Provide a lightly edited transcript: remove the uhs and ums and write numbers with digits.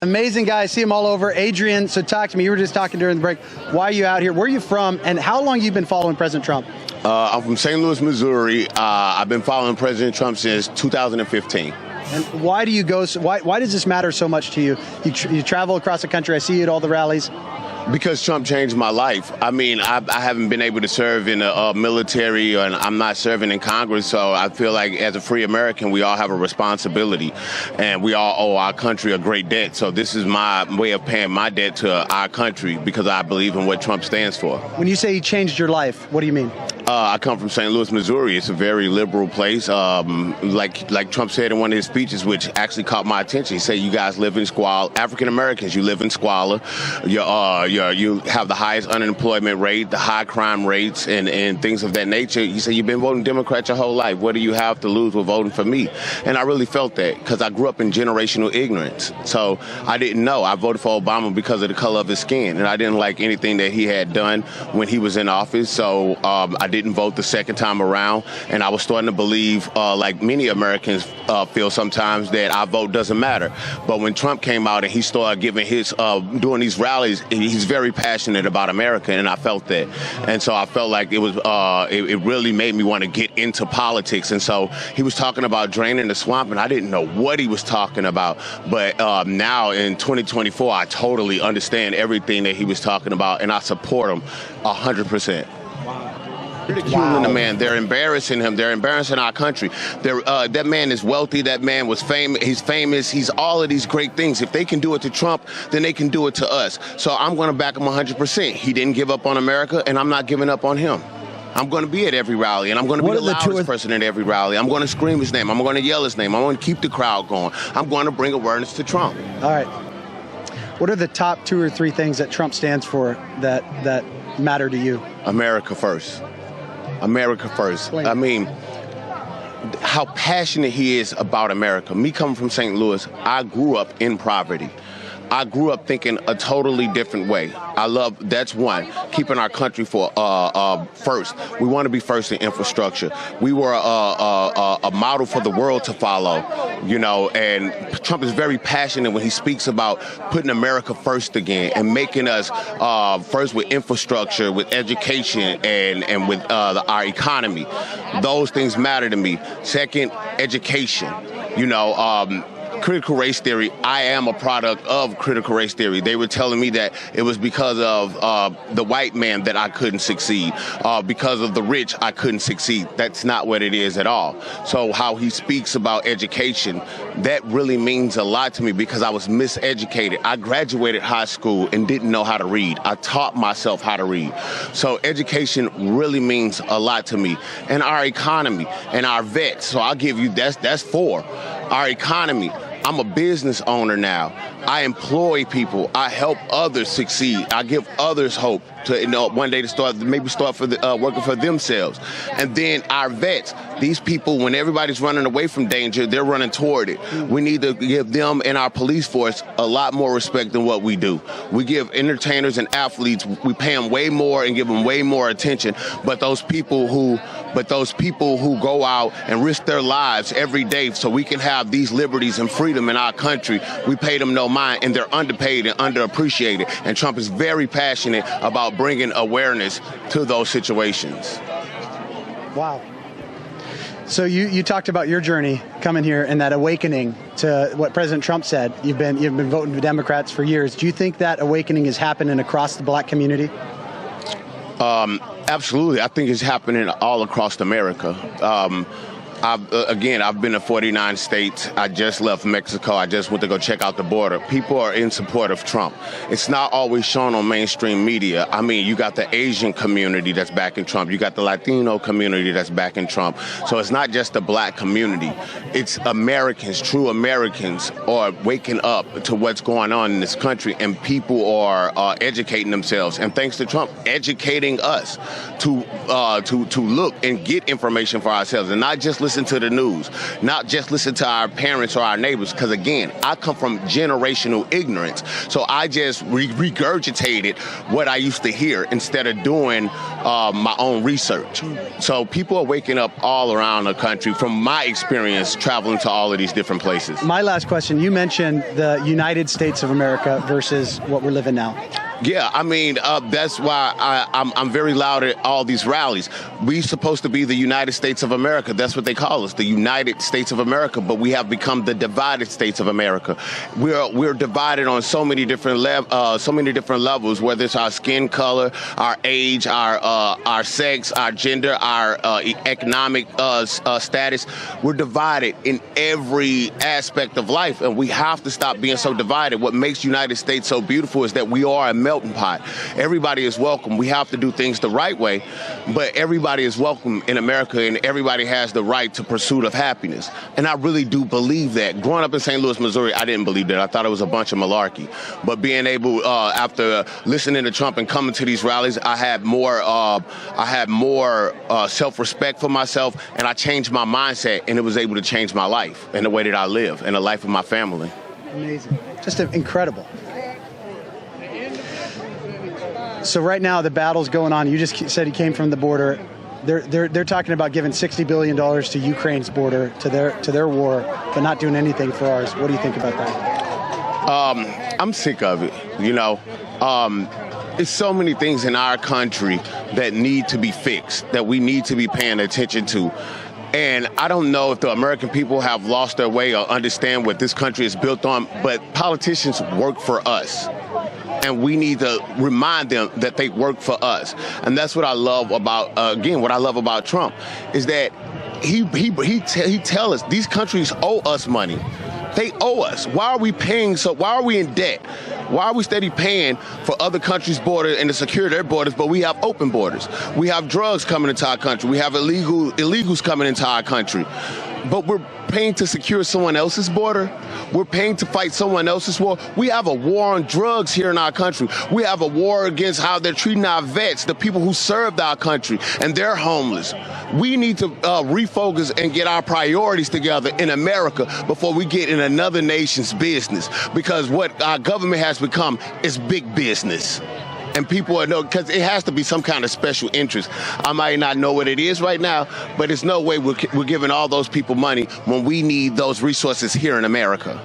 Amazing guy. I see him all over. Adrian, so talk to me. You were just talking during the break. Why are you out here? Where are you from? And how long have you been following President Trump? I'm from St. Louis, Missouri. I've been following President Trump since 2015. And why do you go? Why does this matter so much to you? You travel across the country. I see you at all the rallies. Because Trump changed my life. I mean, I haven't been able to serve in the military, and I'm not serving in Congress, so I feel like as a free American, we all have a responsibility, and we all owe our country a great debt. So this is my way of paying my debt to our country because I believe in what Trump stands for. When you say he changed your life, what do you mean? I come from St. Louis, Missouri. It's a very liberal place. Like Trump said in one of his speeches, which actually caught my attention. He said, "You guys live in squalor. African Americans, you live in squalor. You have the highest unemployment rate, the high crime rates, and things of that nature." He said, "You've been voting Democrat your whole life. What do you have to lose with voting for me?" And I really felt that because I grew up in generational ignorance. So I didn't know. I voted for Obama because of the color of his skin, and I didn't like anything that he had done when he was in office. So I didn't vote the second time around, and I was starting to believe, like many Americans feel sometimes, that our vote doesn't matter. But when Trump came out and he started giving his doing these rallies, he's very passionate about America, and I felt that. And so I felt like it was it really made me want to get into politics. And so he was talking about draining the swamp, and I didn't know what he was talking about. But now in 2024, I totally understand everything that he was talking about, and I support him 100%. Ridiculing the man. They're embarrassing him. They're embarrassing our country. That man is wealthy. That man was famous. He's famous. He's all of these great things. If they can do it to Trump, then they can do it to us. So I'm going to back him 100%. He didn't give up on America, and I'm not giving up on him. I'm going to be at every rally, and I'm going to be the loudest person at every rally. I'm going to scream his name. I'm going to yell his name. I'm going to keep the crowd going. I'm going to bring awareness to Trump. All right. What are the top 2 or 3 things that Trump stands for that matter to you? America first. America first. I mean, how passionate he is about America. Me coming from St. Louis, I grew up in poverty. I grew up thinking a totally different way. That's one, keeping our country for first. We want to be first in infrastructure. We were a model for the world to follow, and Trump is very passionate when he speaks about putting America first again and making us first with infrastructure, with education, and with our economy. Those things matter to me. Second, education. Critical race theory, I am a product of critical race theory. They were telling me that it was because of the white man that I couldn't succeed, because of the rich I couldn't succeed. That's not what it is at all. So how he speaks about education, that really means a lot to me because I was miseducated. I graduated high school and didn't know how to read. I taught myself how to read. So education really means a lot to me. And our economy and our vets. So I'll give you, that's 4. Our economy. I'm a business owner now. I employ people. I help others succeed. I give others hope to one day to start working for themselves. And then our vets, these people, when everybody's running away from danger, they're running toward it. We need to give them and our police force a lot more respect than what we do. We give entertainers and athletes, we pay them way more and give them way more attention. But those people who go out and risk their lives every day so we can have these liberties and freedom in our country, we pay them no mind, and they're underpaid and underappreciated. And Trump is very passionate about bringing awareness to those situations. Wow. So you talked about your journey coming here and that awakening to what President Trump said. You've been voting for Democrats for years. Do you think that awakening is happening across the black community? Absolutely. I think it's happening all across America. I've been to 49 states. I just left Mexico. I just went to go check out the border. People are in support of Trump. It's not always shown on mainstream media. I mean, you got the Asian community that's backing Trump. You got the Latino community that's backing Trump. So it's not just the black community. It's Americans, true Americans are waking up to what's going on in this country, and people are educating themselves. And thanks to Trump educating us to look and get information for ourselves and not just listen listen to the news, not just listen to our parents or our neighbors. Because again, I come from generational ignorance. So I just regurgitated what I used to hear instead of doing my own research. So people are waking up all around the country from my experience traveling to all of these different places. My last question, you mentioned the United States of America versus what we're living now. Yeah, I mean, that's why I'm very loud at all these rallies. We're supposed to be the United States of America. That's what they call us, the United States of America. But we have become the divided States of America. We're divided on so many different levels, whether it's our skin color, our age, our sex, our gender, our economic status. We're divided in every aspect of life, and we have to stop being so divided. What makes United States so beautiful is that we are a melting pot. Everybody is welcome. We have to do things the right way, but everybody is welcome in America, and everybody has the right to pursuit of happiness. And I really do believe that. Growing up in St. Louis, Missouri, I didn't believe that. I thought it was a bunch of malarkey. But being able, after listening to Trump and coming to these rallies, I had more self-respect for myself, and I changed my mindset, and it was able to change my life and the way that I live and the life of my family. Amazing. Just incredible. So right now the battle's going on. You just said he came from the border. They're talking about giving $60 billion to Ukraine's border, to their war, but not doing anything for ours. What do you think about that? I'm sick of it. You know, there's so many things in our country that need to be fixed, that we need to be paying attention to. And I don't know if the American people have lost their way or understand what this country is built on, but politicians work for us. And we need to remind them that they work for us. And that's what I love about, what I love about Trump is that he tell us these countries owe us money. They owe us. Why are we paying? So why are we in debt? Why are we steady paying for other countries' borders and to secure their borders, but we have open borders? We have drugs coming into our country. We have illegals coming into our country. But we're paying to secure someone else's border. We're paying to fight someone else's war. We have a war on drugs here in our country. We have a war against how they're treating our vets, the people who served our country, and they're homeless. We need to refocus and get our priorities together in America before we get in another nation's business, because what our government has become is big business. And people are because it has to be some kind of special interest. I might not know what it is right now, but there's no way we're giving all those people money when we need those resources here in America.